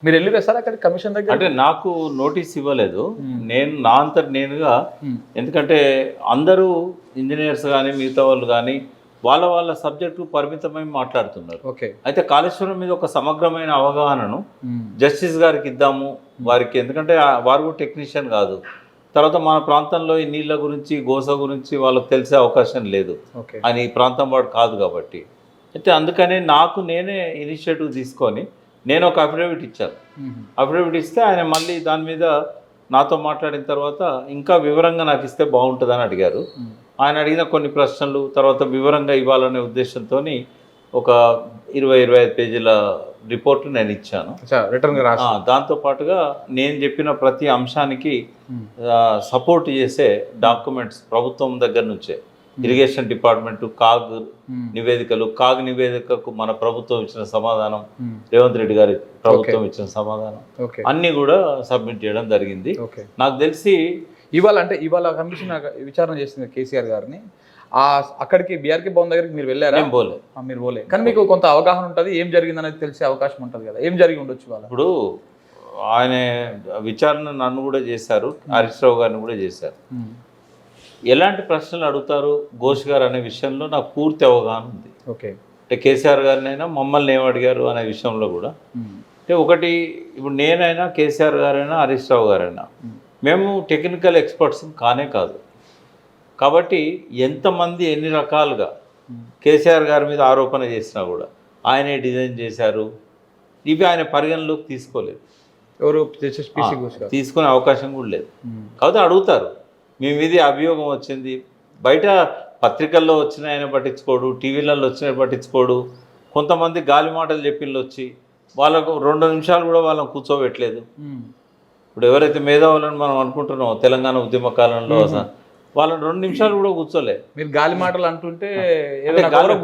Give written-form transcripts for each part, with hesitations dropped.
మీరు వెళ్ళిరా సార్ అక్కడ కమిషన్ దగ్గర? అంటే నాకు నోటీస్ ఇవ్వలేదు. నేను నా అంతట నేనుగా, ఎందుకంటే అందరూ ఇంజనీర్స్ కానీ మిగతా వాళ్ళు కానీ వాళ్ళ సబ్జెక్టు పరిమితమై మాట్లాడుతున్నారు. ఓకే. అయితే కాళేశ్వరం మీద ఒక సమగ్రమైన అవగాహనను జస్టిస్ గారికి ఇద్దాము వారికి, ఎందుకంటే వారు కూడా టెక్నీషియన్ కాదు. తర్వాత మన ప్రాంతంలో ఈ నీళ్ళ గురించి గోస గురించి వాళ్ళకి తెలిసే అవకాశం లేదు. అని ఈ ప్రాంతం వాడు కాదు కాబట్టి, అయితే అందుకనే నాకు నేనే ఇనిషియేటివ్ తీసుకొని నేను ఒక అఫిడవిట్ ఇచ్చాను. అఫిడవిట్ ఇస్తే ఆయన మళ్ళీ దాని మీద నాతో మాట్లాడిన తర్వాత ఇంకా వివరంగా నాకు ఇస్తే బాగుంటుందని అడిగారు. ఆయన అడిగిన కొన్ని ప్రశ్నలు తర్వాత వివరంగా ఇవ్వాలనే ఉద్దేశంతో ఒక 20-25 పేజీల రిపోర్ట్ నేను ఇచ్చాను. దాంతోపాటుగా నేను చెప్పిన ప్రతి అంశానికి సపోర్ట్ చేసే డాక్యుమెంట్స్ ప్రభుత్వం దగ్గర నుంచే, ఇరిగేషన్ డిపార్ట్మెంట్, కాగ్ నివేదికలు, కాగ్ నివేదికకు మన ప్రభుత్వం ఇచ్చిన సమాధానం, రేవంత్ రెడ్డి గారి ప్రభుత్వం ఇచ్చిన సమాధానం అన్నీ కూడా సబ్మిట్ చేయడం జరిగింది. నాకు తెలిసి ఇవాళ కమిషన్ విచారణ చేసింది కేసీఆర్ గారిని. అక్కడికి బీఆర్కే భవన్ దగ్గరికి మీరు వెళ్ళారా? మీరు పోలే, కానీ మీకు కొంత అవగాహన ఉంటుంది, ఏం జరిగింది అనేది తెలిసే అవకాశం ఉంటుంది కదా, ఏం జరిగి ఉండొచ్చు వాళ్ళు? ఇప్పుడు ఆయన విచారణ నన్ను కూడా చేశారు, హరీష్ రావు గారిని కూడా చేశారు. ఎలాంటి ప్రశ్నలు అడుగుతారు ఘోష్ గారు అనే విషయంలో నాకు పూర్తి అవగాహన ఉంది. ఓకే. అంటే కేసీఆర్ గారినైనా మమ్మల్ని ఏం అడిగారు అనే విషయంలో కూడా, అంటే ఒకటి ఇప్పుడు నేనైనా కేసీఆర్ గారైనా హరీష్ రావు గారైనా మేము టెక్నికల్ ఎక్స్పర్ట్స్ కానే కాదు. కాబట్టి ఎంతమంది ఎన్ని రకాలుగా కేసీఆర్ గారి మీద ఆరోపణ చేసినా కూడా ఆయనే డిజైన్ చేశారు, ఇవి ఆయన పరిగణలోకి తీసుకోలేదు, ఎవరు తీసుకునే అవకాశం కూడా లేదు. కాబట్టి అడుగుతారు, మీ మీద అభియోగం వచ్చింది, బయట పత్రికల్లో వచ్చిన ఆయన పట్టించుకోడు, టీవీలలో వచ్చిన పట్టించుకోడు, కొంతమంది గాలి మాటలు చెప్పిళ్ళు వచ్చి వాళ్ళకు 2 నిమిషాలు కూడా వాళ్ళని కూర్చోబెట్టలేదు. ఇప్పుడు ఎవరైతే మేధావులను మనం అనుకుంటున్నామో తెలంగాణ ఉద్యమ కాలంలో వాళ్ళని 2 నిమిషాలు కూడా కూర్చోలే. మీరు గాలి మాటలు అంటుంటే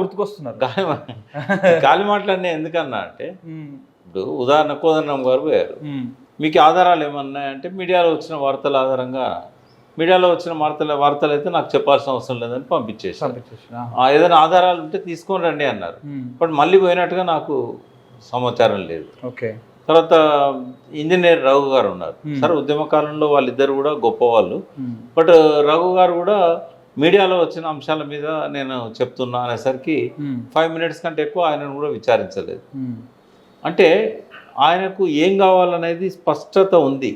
గుర్తుకొస్తున్నారు. గాలి మాటలు అన్నీ ఎందుకన్నా అంటే, ఇప్పుడు ఉదాహరణ కోదండం గారు పోయారు, మీకు ఆధారాలు ఏమన్నా అంటే మీడియాలో వచ్చిన వార్తల ఆధారంగా, మీడియాలో వచ్చిన వార్తలు అయితే నాకు చెప్పాల్సిన అవసరం లేదని పంపించేసాను. ఏదైనా ఆధారాలు ఉంటే తీసుకొని రండి అన్నారు, బట్ మళ్ళీ పోయినట్టుగా నాకు సమాచారం లేదు. ఓకే. తర్వాత ఇంజనీర్ రఘు గారు ఉన్నారు. సరే, ఉద్యమ కాలంలో వాళ్ళిద్దరు కూడా గొప్పవాళ్ళు, బట్ రఘు గారు కూడా మీడియాలో వచ్చిన అంశాల మీద నేను చెప్తున్నా అనేసరికి 5 మినిట్స్ కంటే ఎక్కువ ఆయనను కూడా విచారించలేదు. అంటే ఆయనకు ఏం కావాలనేది స్పష్టత ఉంది.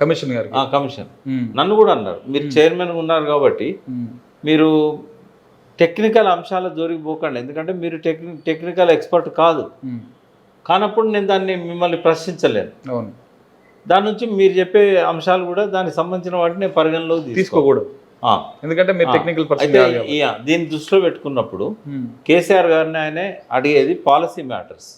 కమిషన్ గారు కమిషన్ నన్ను కూడా అన్నారు, మీరు చైర్మన్ ఉన్నారు కాబట్టి మీరు టెక్నికల్ అంశాల జోలికి పోకండి, ఎందుకంటే మీరు టెక్నికల్ ఎక్స్పర్ట్ కాదు. కానప్పుడు నేను దాన్ని మిమ్మల్ని ప్రశ్నించలేను. అవును. దాని నుంచి మీరు చెప్పే అంశాలు కూడా దానికి సంబంధించిన వాటిని పరిగణలోకి తీసుకోకూడదు, ఎందుకంటే మీరు టెక్నికల్ పర్సన్. దీన్ని దృష్టిలో పెట్టుకున్నప్పుడు కేసీఆర్ గారిని ఆయనే అడిగేది పాలసీ మ్యాటర్స్.